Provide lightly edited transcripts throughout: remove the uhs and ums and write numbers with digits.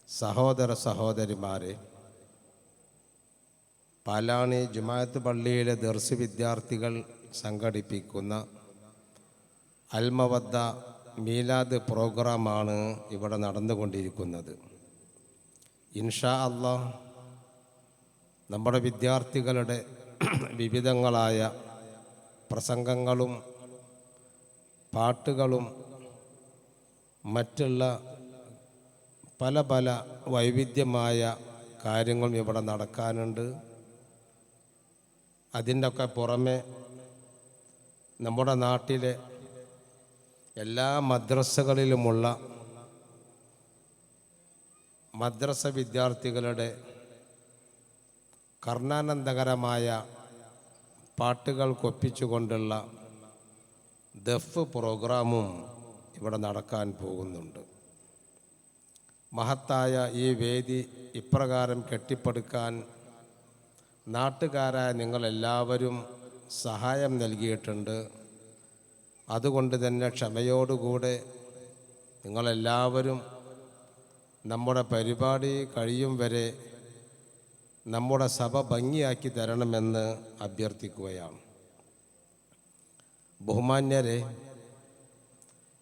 സഹോദര സഹോദരിമാരെ, പാലാണി ജുമാഅത്ത് പള്ളിയിലെ ദർസ് വിദ്യാർത്ഥികൾ സംഘടിപ്പിക്കുന്ന അൽമവദ്ദ മീലാദ് പ്രോഗ്രാമാണ് ഇവിടെ നടന്നുകൊണ്ടിരിക്കുന്നത്. ഇൻഷാ അല്ലാഹ് നമ്മുടെ വിദ്യാർത്ഥികളുടെ വിവിധങ്ങളായ പ്രസംഗങ്ങളും പാട്ടുകളും മറ്റുള്ള പല പല വൈവിധ്യമായ കാര്യങ്ങളും ഇവിടെ നടക്കാനുണ്ട്. അതിൻ്റെയൊക്കെ പുറമെ നമ്മുടെ നാട്ടിലെ എല്ലാ മദ്രസകളിലുമുള്ള മദ്രസ വിദ്യാർത്ഥികളുടെ കർണാനന്ദകരമായ പാട്ടുകൾക്കൊപ്പിച്ചുകൊണ്ടുള്ള ദഫ് പ്രോഗ്രാമും ഇവിടെ നടക്കാൻ പോകുന്നുണ്ട്. മഹത്തായ ഈ വേദി ഇപ്രകാരം കെട്ടിപ്പടുക്കാൻ നാട്ടുകാരായ നിങ്ങളെല്ലാവരും സഹായം നൽകിയിട്ടുണ്ട്. അതുകൊണ്ട് തന്നെ ക്ഷമയോടുകൂടെ നിങ്ങളെല്ലാവരും നമ്മുടെ പരിപാടി കഴിയും വരെ നമ്മുടെ സഭ ഭംഗിയാക്കി തരണമെന്ന് അഭ്യർത്ഥിക്കുകയാണ്. ബഹുമാന്യരെ,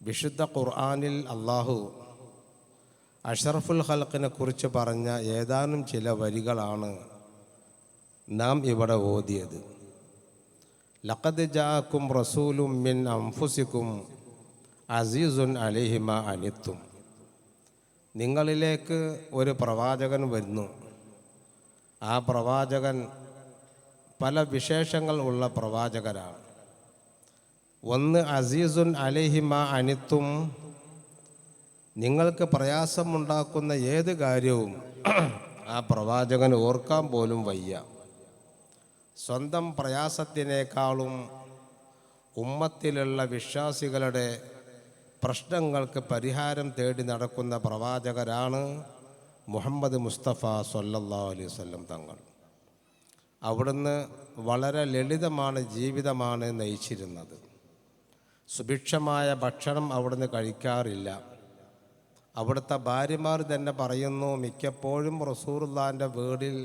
വിശുദ്ധ ഖുർആനിൽ അല്ലാഹു അഷ്റഫുൽ ഖൽഖിനെ കുറിച്ച് പറഞ്ഞ ഏതാനും ചില വരികളാണ് നാം ഇവിടെ ഓതിയത്. ലഖദ് ജാഅക്കും റസൂലും മിൻ അൻഫുസിക്കും അസീസുൻ അലൈഹി മാ അനിത്തും. നിങ്ങളിലേക്ക് ഒരു പ്രവാചകൻ വരുന്നു. ആ പ്രവാചകൻ പല വിശേഷങ്ങൾ ഉള്ള പ്രവാചകരാണ്. ഒന്ന് അസീസുൻ അലൈഹി മാ അനിത്തും, നിങ്ങൾക്ക് പ്രയാസമുണ്ടാക്കുന്ന ഏത് കാര്യവും ആ പ്രവാചകൻ ഓർക്കാൻ പോലും വയ്യ. സ്വന്തം പ്രയാസത്തിനേക്കാളും ഉമ്മത്തിലുള്ള വിശ്വാസികളുടെ പ്രശ്നങ്ങൾക്ക് പരിഹാരം തേടി നടക്കുന്ന പ്രവാചകരാണ് മുഹമ്മദ് മുസ്തഫ സ്വല്ലല്ലാഹു അലൈഹി വസല്ലം തങ്ങൾ. അവിടുന്ന് വളരെ ലളിതമാണ് ജീവിതമാണ് നയിച്ചിരുന്നത്. സുഭിക്ഷമായ ഭക്ഷണം അവിടുന്ന് കഴിക്കാറില്ല. അവിടുത്തെ ഭാര്യമാർ തന്നെ പറയുന്നു, മിക്കപ്പോഴും റസൂലുള്ളാഹിൻ്റെ വീടിൽ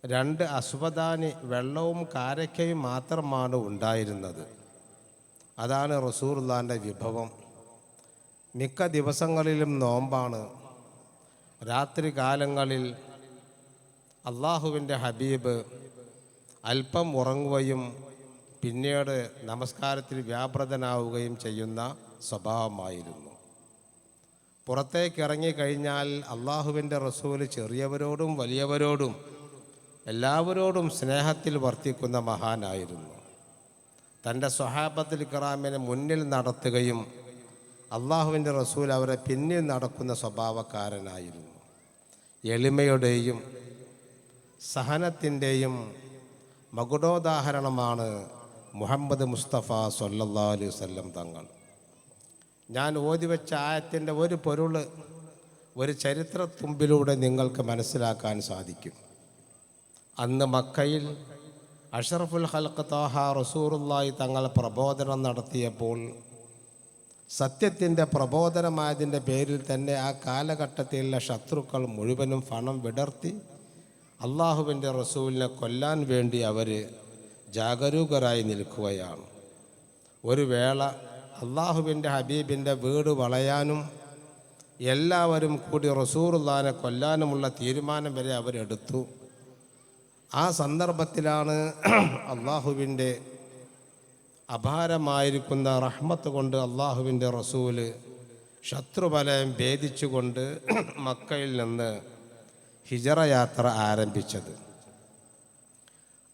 2 അസ്വദാനി വെള്ളവും കാരക്കയും മാത്രമാണ് ഉണ്ടായിരുന്നത്. അതാണ് റസൂലുള്ളാഹിൻ്റെ വിഭവം. മിക്ക ദിവസങ്ങളിലും നോമ്പാണ്. രാത്രി കാലങ്ങളിൽ അള്ളാഹുവിൻ്റെ ഹബീബ് അല്പം ഉറങ്ങുകയും പിന്നീട് നമസ്കാരത്തിൽ വ്യാപൃതനാവുകയും ചെയ്യുന്ന സ്വഭാവമായിരുന്നു. പുറത്തേക്ക് ഇറങ്ങിക്കഴിഞ്ഞാൽ അള്ളാഹുവിൻ്റെ റസൂല് ചെറിയവരോടും വലിയവരോടും എല്ലാവരോടും സ്നേഹത്തിൽ വർത്തിക്കുന്ന മഹാനായിരുന്നു. തൻ്റെ സ്വഹാബത്തുൽ കിറാമിനെ മുന്നിൽ നടത്തുകയും അള്ളാഹുവിൻ്റെ റസൂൽ അവരെ പിന്നിൽ നടക്കുന്ന സ്വഭാവക്കാരനായിരുന്നു. എളിമയുടെയും സഹനത്തിൻ്റെയും മകുടോദാഹരണമാണ് മുഹമ്മദ് മുസ്തഫ സ്വല്ലല്ലാഹു അലൈഹി വസല്ലം തങ്ങൾ. ഞാൻ ഓതിവെച്ച ആയത്തിൻ്റെ ഒരു പൊരുൾ ഒരു ചരിത്രത്തുമ്പിലൂടെ നിങ്ങൾക്ക് മനസ്സിലാക്കാൻ സാധിക്കും. അന്ന് മക്കയിൽ അഷ്റഫുൽ ഖൽഖ് ത്വാഹ റസൂലുള്ളാഹി തങ്ങൾ പ്രബോധനം നടത്തിയപ്പോൾ സത്യത്തിൻ്റെ പ്രബോധനമായതിൻ്റെ പേരിൽ തന്നെ ആ കാലഘട്ടത്തിലുള്ള ശത്രുക്കൾ മുഴുവനും പണം വിടർത്തി അള്ളാഹുവിൻ്റെ റസൂലിനെ കൊല്ലാൻ വേണ്ടി അവർ ജാഗരൂകരായി നിൽക്കുകയാണ്. ഒരു വേള അള്ളാഹുവിൻ്റെ ഹബീബിൻ്റെ വീട് വളയാനും എല്ലാവരും കൂടി റസൂലുള്ളാഹിനെ കൊല്ലാനുമുള്ള തീരുമാനം വരെ അവരെടുത്തു. ആ സന്ദർഭത്തിലാണ് അള്ളാഹുവിൻ്റെ അപാരമായിരിക്കുന്ന റഹ്മത്ത് കൊണ്ട് അള്ളാഹുവിൻ്റെ റസൂല് ശത്രുബലം ഭേദിച്ചുകൊണ്ട് മക്കയിൽ നിന്ന് ഹിജറ യാത്ര ആരംഭിച്ചത്.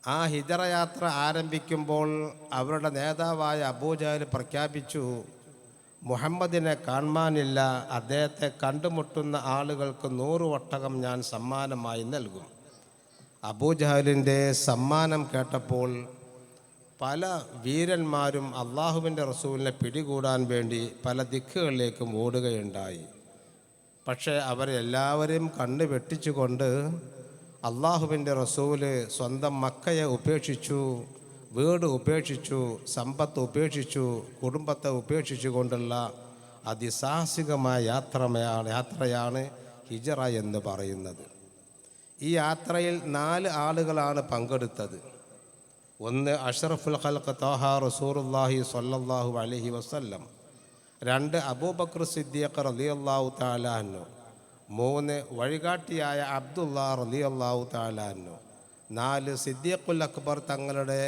ആ ഹിജറ യാത്ര ആരംഭിക്കുമ്പോൾ അവരുടെ നേതാവായ അബൂജഹൽ പ്രഖ്യാപിച്ചു, മുഹമ്മദിനെ കാണാനില്ല, അദ്ദേഹത്തെ കണ്ടുമുട്ടുന്ന ആളുകൾക്ക് 100 ഒട്ടകം ഞാൻ സമ്മാനമായി നൽകും. അബൂജഹലിൻ്റെ സമ്മാനം കേട്ടപ്പോൾ പല വീരന്മാരും അള്ളാഹുവിൻ്റെ റസൂലിനെ പിടികൂടാൻ വേണ്ടി പല ദിക്കുകളിലേക്കും ഓടുകയുണ്ടായി. പക്ഷേ അവരെല്ലാവരെയും കണ്ണ് വെട്ടിച്ചുകൊണ്ട് അള്ളാഹുവിൻ്റെ റസൂല് സ്വന്തം മക്കയെ ഉപേക്ഷിച്ചു, വീട് ഉപേക്ഷിച്ചു, സമ്പത്ത് ഉപേക്ഷിച്ചു, കുടുംബത്തെ ഉപേക്ഷിച്ചു കൊണ്ടുള്ള അതിസാഹസികമായ യാത്രയാണ് ഹിജറ എന്ന് പറയുന്നത്. ഈ യാത്രയിൽ 4 ആളുകളാണ് പങ്കെടുത്തത്. ഒന്ന് അഷ്റഫുൽ ഖൽഖ് ത്വാഹ റസൂലുള്ളാഹി സ്വല്ലല്ലാഹു അലൈഹി വസല്ലം, 2 അബൂബക്കർ സിദ്ദീഖ് റളിയല്ലാഹു തആല അൻഹു, 3 വഴികാട്ടിയായ അബ്ദുള്ള റളിയല്ലാഹു തആല അൻഹു, 4 സിദ്ദീഖുൽ അക്ബർ തങ്ങളുടെ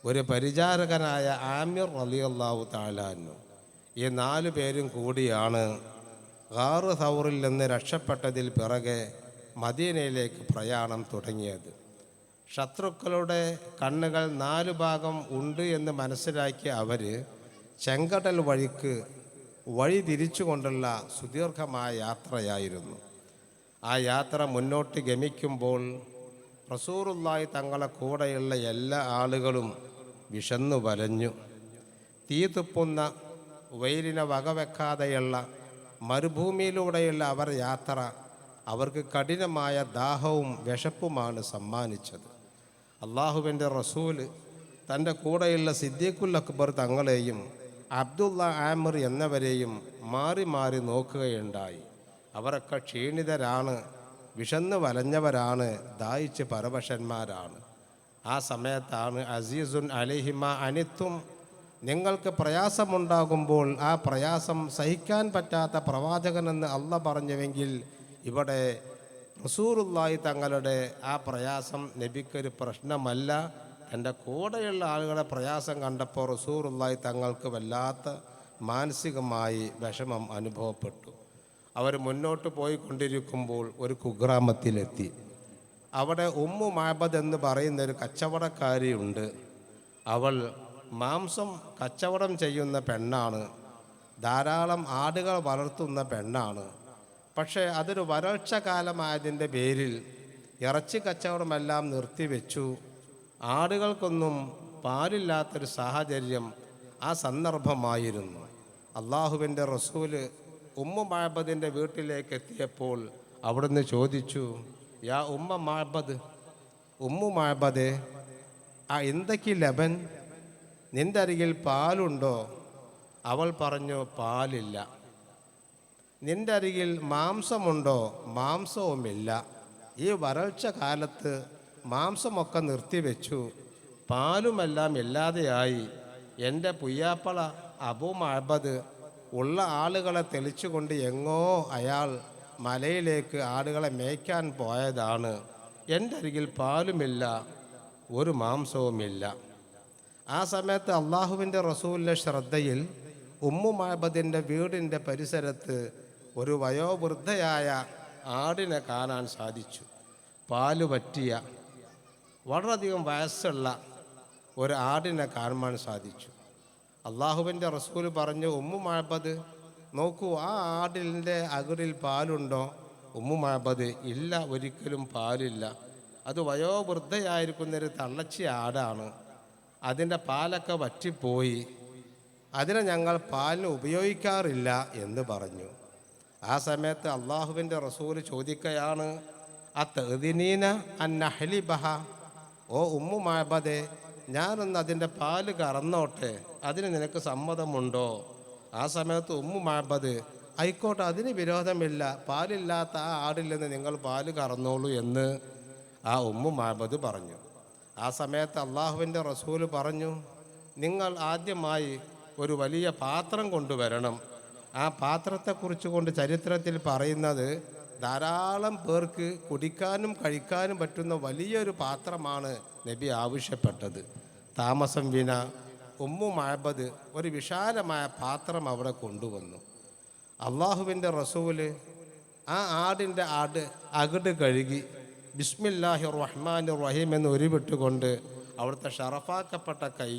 ഒരു പരിചാരകനായ ആമിർ റളിയല്ലാഹു തആല അൻഹു. ഈ 4 പേരും കൂടിയാണ് ഗാറ് സൗറിൽ നിന്ന് രക്ഷപ്പെട്ടതിൽ പിറകെ മദീനയിലേക്ക് പ്രയാണം തുടങ്ങിയത്. ശത്രുക്കളുടെ കണ്ണുകൾ 4 ഭാഗം ഉണ്ട് എന്ന് മനസ്സിലാക്കിയ അവർ ചെങ്കടൽ വഴിക്ക് വഴി തിരിച്ചുകൊണ്ടുള്ള സുദീർഘമായ യാത്രയായിരുന്നു. ആ യാത്ര മുന്നോട്ട് ഗമിക്കുമ്പോൾ റസൂലുള്ളാഹി തങ്ങളെ കൂടെയുള്ള എല്ലാ ആളുകളും വിശന്നു വലഞ്ഞു. തീ തുപ്പുന്ന വെയിലിനെ വകവെക്കാതെയുള്ള മരുഭൂമിയിലൂടെയുള്ള അവർ യാത്ര അവർക്ക് കഠിനമായ ദാഹവും വിശപ്പുമാണ് സമ്മാനിച്ചത്. അള്ളാഹുവിൻ്റെ റസൂല് തൻ്റെ കൂടെയുള്ള സിദ്ദീഖുൽ അക്ബർ തങ്ങളെയും അബ്ദുള്ള ആമിർ എന്നവരെയും മാറി മാറി നോക്കുകയുണ്ടായി. അവരൊക്കെ ക്ഷീണിതരാണ്, വിശന്ന് വലഞ്ഞവരാണ്, ദാഹിച്ച് പരവശന്മാരാണ്. ആ സമയത്താണ് അസീസുൻ അലൈഹിമ അനിത്തും, നിങ്ങൾക്ക് പ്രയാസമുണ്ടാകുമ്പോൾ ആ പ്രയാസം സഹിക്കാൻ പറ്റാത്ത പ്രവാചകനെന്ന് അള്ളാഹ് പറഞ്ഞുവെങ്കിൽ ഇവിടെ റസൂലുള്ളാഹി തങ്ങളുടെ ആ പ്രയാസം നബിക്കൊരു പ്രശ്നമല്ല. എൻ്റെ കൂടെയുള്ള ആളുകളുടെ പ്രയാസം കണ്ടപ്പോൾ റസൂലുള്ളാഹി തങ്ങൾക്ക് വല്ലാത്ത മാനസികമായി വിഷമം അനുഭവപ്പെട്ടു. അവർ മുന്നോട്ട് പോയിക്കൊണ്ടിരിക്കുമ്പോൾ ഒരു കുഗ്രാമത്തിലെത്തി. അവിടെ ഉമ്മു മഅബദ് എന്ന് പറയുന്ന ഒരു കച്ചവടക്കാരിയുണ്ട്. അവൾ മാംസം കച്ചവടം ചെയ്യുന്ന പെണ്ണാണ്, ധാരാളം ആടുകൾ വളർത്തുന്ന പെണ്ണാണ്. പക്ഷേ അതൊരു വരൾച്ച കാലമായതിൻ്റെ പേരിൽ ഇറച്ചി കച്ചവടമെല്ലാം നിർത്തിവെച്ചു. ആടുകൾക്കൊന്നും പാലില്ലാത്തൊരു സാഹചര്യം ആ സന്ദർഭമായിരുന്നു. അള്ളാഹുവിൻ്റെ റസൂല് ഉമ്മു മഅബദിൻ്റെ വീട്ടിലേക്ക് എത്തിയപ്പോൾ അവിടുന്ന് ചോദിച്ചു, യാ ഉമ്മ മഅബദ്, ഉമ്മു മഅബദേ, ആ എന്തൊക്കെ ലബൻ, നിൻ്റെ അരികിൽ പാലുണ്ടോ? അവൾ പറഞ്ഞു, പാലില്ല. നിൻ്റെ അരികിൽ മാംസമുണ്ടോ? മാംസവുമില്ല. ഈ വരൾച്ച കാലത്ത് മാംസമൊക്കെ നിർത്തിവെച്ചു, പാലുമെല്ലാം ഇല്ലാതെയായി. എൻ്റെ പുയ്യാപ്പള അബൂ മഅബദ് ഉള്ള ആളുകളെ തെളിച്ചുകൊണ്ട് എങ്ങോ അയാൾ മലയിലേക്ക് ആടുകളെ മേയ്ക്കാൻ പോയതാണ്. എൻ്റെ അരികിൽ പാലുമില്ല, ഒരു മാംസവുമില്ല. ആ സമയത്ത് അള്ളാഹുവിൻ്റെ റസൂലിൻ്റെ ശ്രദ്ധയിൽ ഉമ്മു മഅബദിൻ്റെ വീടിൻ്റെ പരിസരത്ത് ഒരു വയോവൃദ്ധയായ ആടിനെ കാണാൻ സാധിച്ചു. പാല് പറ്റിയ വളരെയധികം വയസ്സുള്ള ഒരു ആടിനെ കാണാൻ സാധിച്ചു. അള്ളാഹുവിൻ്റെ റസൂല് പറഞ്ഞു, ഉമ്മു മഅബദ് നോക്കൂ, ആ ആടിൻ്റെ അകിടിൽ പാലുണ്ടോ? ഉമ്മു മഅബദ്, ഇല്ല, ഒരിക്കലും പാലില്ല. അത് വയോവൃദ്ധയായിരിക്കുന്നൊരു തള്ളച്ചി ആടാണ്, അതിൻ്റെ പാലൊക്കെ വറ്റിപ്പോയി, അതിനെ ഞങ്ങൾ പാലിന് ഉപയോഗിക്കാറില്ല എന്ന് പറഞ്ഞു. ആ സമയത്ത് അള്ളാഹുവിൻ്റെ റസൂല് ചോദിക്കുകയാണ്, അത്തഅ്ദിനീന അൻ നഹ്ലിബഹ, ഓ ഉമ്മു മഅബദേ, ഞാനൊന്ന് അതിൻ്റെ പാല് കറന്നോട്ടെ, അതിന് നിനക്ക് സമ്മതമുണ്ടോ? ആ സമയത്ത് ഉമ്മു മഅബദ്, ആയിക്കോട്ടെ, അതിന് വിരോധമില്ല, പാലില്ലാത്ത ആ ആടിൽ നിന്ന് നിങ്ങൾ പാല് കറന്നോളൂ എന്ന് ആ ഉമ്മു മഅബദ് പറഞ്ഞു. ആ സമയത്ത് അള്ളാഹുവിൻ്റെ റസൂല് പറഞ്ഞു, നിങ്ങൾ ആദ്യമായി ഒരു വലിയ പാത്രം കൊണ്ടുവരണം. ആ പാത്രത്തെക്കുറിച്ച് കൊണ്ട് ചരിത്രത്തിൽ പറയുന്നത് ധാരാളം പേർക്ക് കുടിക്കാനും കഴിക്കാനും പറ്റുന്ന വലിയൊരു പാത്രമാണ് നബി ആവശ്യപ്പെട്ടത്. താമസം വിന ഉമ്മു മഅബദ് ഒരു വിശാലമായ പാത്രം അവിടെ കൊണ്ടുവന്നു. അള്ളാഹുവിൻ്റെ റസൂല് ആ ആടിൻ്റെ അകിട് കഴുകി ബിസ്മില്ലാഹിർ റഹ്മാനിർ റഹീം എന്ന് ഉരുവിട്ടുകൊണ്ട് അവിടുത്തെ ഷറഫാക്കപ്പെട്ട കൈ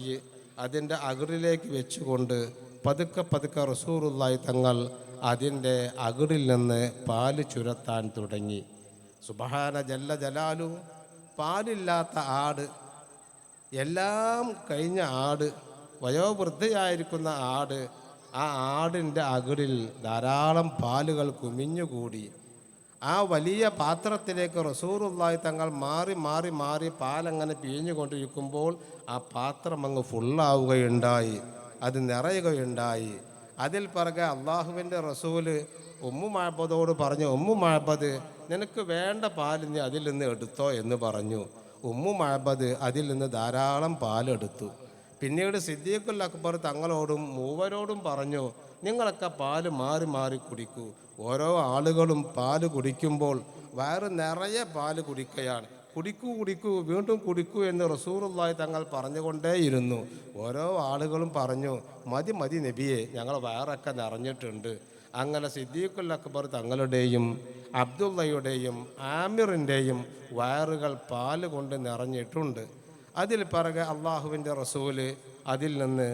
അതിൻ്റെ അകിടിലേക്ക് വെച്ചുകൊണ്ട് പതുക്കെ പതുക്കെ റസൂലുള്ളാഹി തങ്ങൾ അതിൻ്റെ അകിടിൽ നിന്ന് പാല് ചുരത്താൻ തുടങ്ങി. സുബ്ഹാന ജല്ല ജലാലു, പാലില്ലാത്ത ആട്, എല്ലാം കഴിഞ്ഞ ആട്, വയോവൃദ്ധയായിരിക്കുന്ന ആട്, ആ ആടിൻ്റെ അകിടിൽ ധാരാളം പാലുകൾ കുമിഞ്ഞുകൂടി. ആ വലിയ പാത്രത്തിലേക്ക് റസൂലുള്ളാഹി തങ്ങൾ മാറി മാറി മാറി പാലങ്ങനെ പിഴിഞ്ഞുകൊണ്ടിരിക്കുമ്പോൾ ആ പാത്രം അങ്ങ് ഫുള്ളാവുകയുണ്ടായി, അത് നിറയുകയുണ്ടായി. അതിൽ പിറകെ അള്ളാഹുവിൻ്റെ റസൂല് ഉമ്മു മഅബദോട് പറഞ്ഞു, ഉമ്മു മഅബദ് നിനക്ക് വേണ്ട പാൽ നീ അതിൽ നിന്ന് എടുത്തോ എന്ന് പറഞ്ഞു. ഉമ്മു മഅബദ് അതിൽ നിന്ന് ധാരാളം പാലെടുത്തു. പിന്നീട് സിദ്ദീഖുൽ അക്ബർ തങ്ങളോടും മൂവരോടും പറഞ്ഞു, നിങ്ങളൊക്കെ പാല് മാറി മാറി കുടിക്കൂ. ഓരോ ആളുകളും പാല് കുടിക്കുമ്പോൾ വയറ് നിറയെ പാല് കുടിക്കുകയാണ്. കുടിക്കൂ കുടിക്കൂ വീണ്ടും കുടിക്കൂ എന്ന് റസൂലുള്ളാഹി തങ്ങൾ പറഞ്ഞുകൊണ്ടേയിരുന്നു. ഓരോ ആളുകളും പറഞ്ഞു, മതി മതി നബിയെ, ഞങ്ങൾ വയറൊക്കെ നിറഞ്ഞിട്ടുണ്ട്. അങ്ങനെ സിദ്ദീഖുൽ അക്ബർ തങ്ങളുടെയും അബ്ദുള്ളയുടെയും ആമിറിൻ്റെയും വയറുകൾ പാല് കൊണ്ട് നിറഞ്ഞിട്ടുണ്ട്. അതിൽ പിറകെ അള്ളാഹുവിൻ്റെ റസൂല് അതിൽ നിന്ന്